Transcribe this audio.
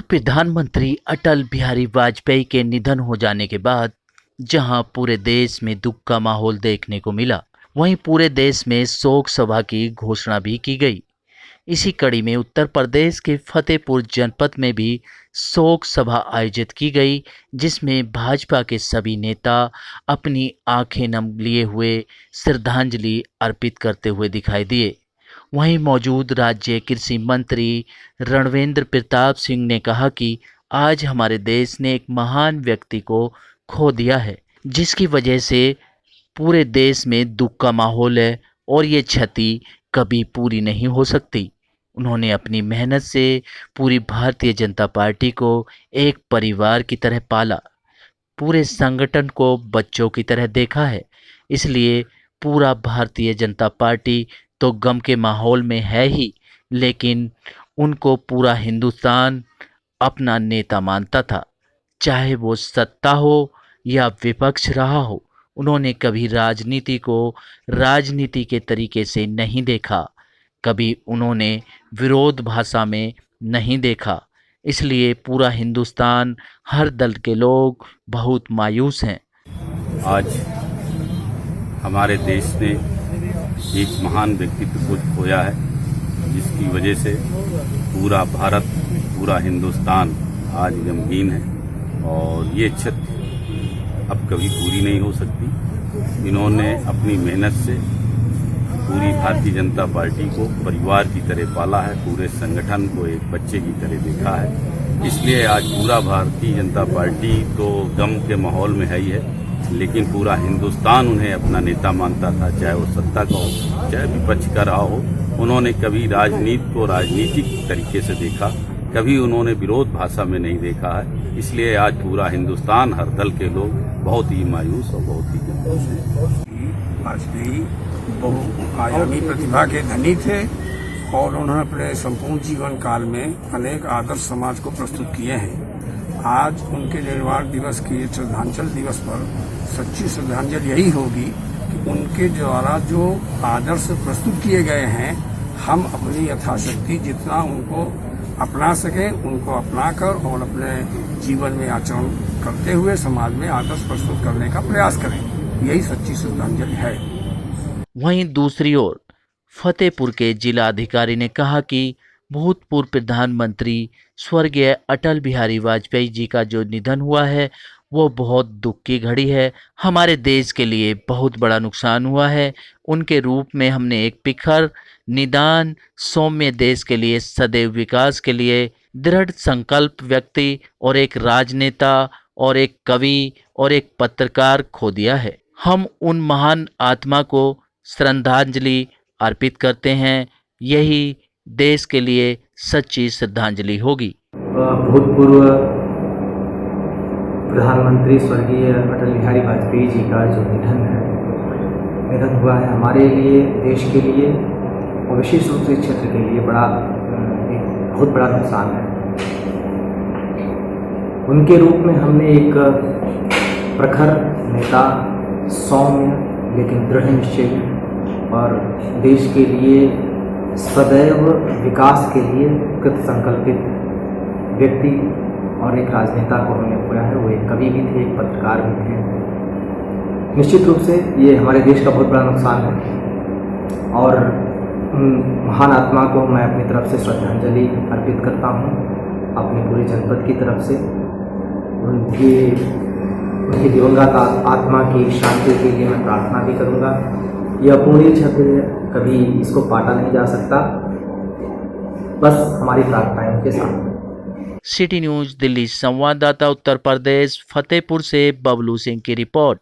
प्रधानमंत्री अटल बिहारी वाजपेयी के निधन हो जाने के बाद जहां पूरे देश में दुख का माहौल देखने को मिला, वहीं पूरे देश में शोक सभा की घोषणा भी की गई। इसी कड़ी में उत्तर प्रदेश के फतेहपुर जनपद में भी शोक सभा आयोजित की गई, जिसमें भाजपा के सभी नेता अपनी आंखें नम लिए हुए श्रद्धांजलि अर्पित करते हुए दिखाई दिए। वहीं मौजूद राज्य कृषि मंत्री रणवेंद्र प्रताप सिंह ने कहा कि आज हमारे देश ने एक महान व्यक्ति को खो दिया है, जिसकी वजह से पूरे देश में दुख का माहौल है और ये क्षति कभी पूरी नहीं हो सकती। उन्होंने अपनी मेहनत से पूरी भारतीय जनता पार्टी को एक परिवार की तरह पाला, पूरे संगठन को बच्चों की तरह देखा है। इसलिए पूरा भारतीय जनता पार्टी तो गम के माहौल में है ही, लेकिन उनको पूरा हिंदुस्तान अपना नेता मानता था, चाहे वो सत्ता हो या विपक्ष रहा हो। उन्होंने कभी राजनीति को राजनीति के तरीके से नहीं देखा, कभी उन्होंने विरोध भाषा में नहीं देखा। इसलिए पूरा हिंदुस्तान, हर दल के लोग बहुत मायूस हैं। आज हमारे देश ने एक महान व्यक्तित्व को खोया है, जिसकी वजह से पूरा भारत, पूरा हिंदुस्तान आज गमगीन है और ये क्षति अब कभी पूरी नहीं हो सकती। इन्होंने अपनी मेहनत से पूरी भारतीय जनता पार्टी को परिवार की तरह पाला है, पूरे संगठन को एक बच्चे की तरह देखा है। इसलिए आज पूरा भारतीय जनता पार्टी तो गम के माहौल में है ही है, लेकिन पूरा हिंदुस्तान उन्हें अपना नेता मानता था, चाहे वो सत्ता का हो चाहे विपक्ष का रहा हो। उन्होंने कभी राजनीति को राजनीतिक तरीके से देखा, कभी उन्होंने विरोध भाषा में नहीं देखा है। इसलिए आज पूरा हिंदुस्तान, हर दल के लोग बहुत ही मायूस और बहुत ही गमगीन हैं। वाजपेयी बहुआयामी प्रतिभा के धनी थे और उन्होंने अपने संपूर्ण जीवन काल में अनेक आदर्श समाज को प्रस्तुत किए हैं। आज उनके निर्वाण दिवस की श्रद्धांजलि दिवस पर सच्ची श्रद्धांजलि यही होगी कि उनके द्वारा जो आदर्श प्रस्तुत किए गए हैं, हम अपनी यथाशक्ति जितना उनको अपना सकें, उनको अपनाकर और अपने जीवन में आचरण करते हुए समाज में आदर्श प्रस्तुत करने का प्रयास करें। यही सच्ची श्रद्धांजलि है। वहीं दूसरी ओर फतेहपुर के जिला अधिकारी ने कहा कि भूतपूर्व प्रधानमंत्री स्वर्गीय अटल बिहारी वाजपेयी जी का जो निधन हुआ है, वो बहुत दुख की घड़ी है। हमारे देश के लिए बहुत बड़ा नुकसान हुआ है। उनके रूप में हमने एक पिखर, निदान, सौम्य देश के लिए, सदैव विकास के लिए दृढ़ संकल्प व्यक्ति और एक राजनेता और एक कवि और एक पत्रकार खो दिया है। हम उन महान आत्मा को श्रद्धांजलि अर्पित करते हैं। यही देश के लिए सच्ची श्रद्धांजलि होगी। भूतपूर्व प्रधानमंत्री स्वर्गीय अटल बिहारी वाजपेयी जी का जो निधन हुआ है, हमारे लिए, देश के लिए और विशेष रूप से क्षेत्र के लिए एक बहुत बड़ा नुकसान है। उनके रूप में हमने एक प्रखर नेता, सौम्य लेकिन दृढ़ निश्चयी और देश के लिए सदैव विकास के लिए कृत संकल्पित व्यक्ति और एक राजनेता को हमने खोया है। वो एक कवि भी थे, एक पत्रकार भी थे। निश्चित रूप से ये हमारे देश का बहुत बड़ा नुकसान है और महान आत्मा को मैं अपनी तरफ से श्रद्धांजलि अर्पित करता हूँ, अपने पूरे जनपद की तरफ से। उनकी दिवंगत आत्मा की शांति के लिए मैं प्रार्थना भी करूँगा। यह पूरी क्षति कभी इसको पाटा नहीं जा सकता, बस हमारी प्रार्थनाएं उनके साथ। सिटी न्यूज़ दिल्ली संवाददाता उत्तर प्रदेश फतेहपुर से बबलू सिंह की रिपोर्ट।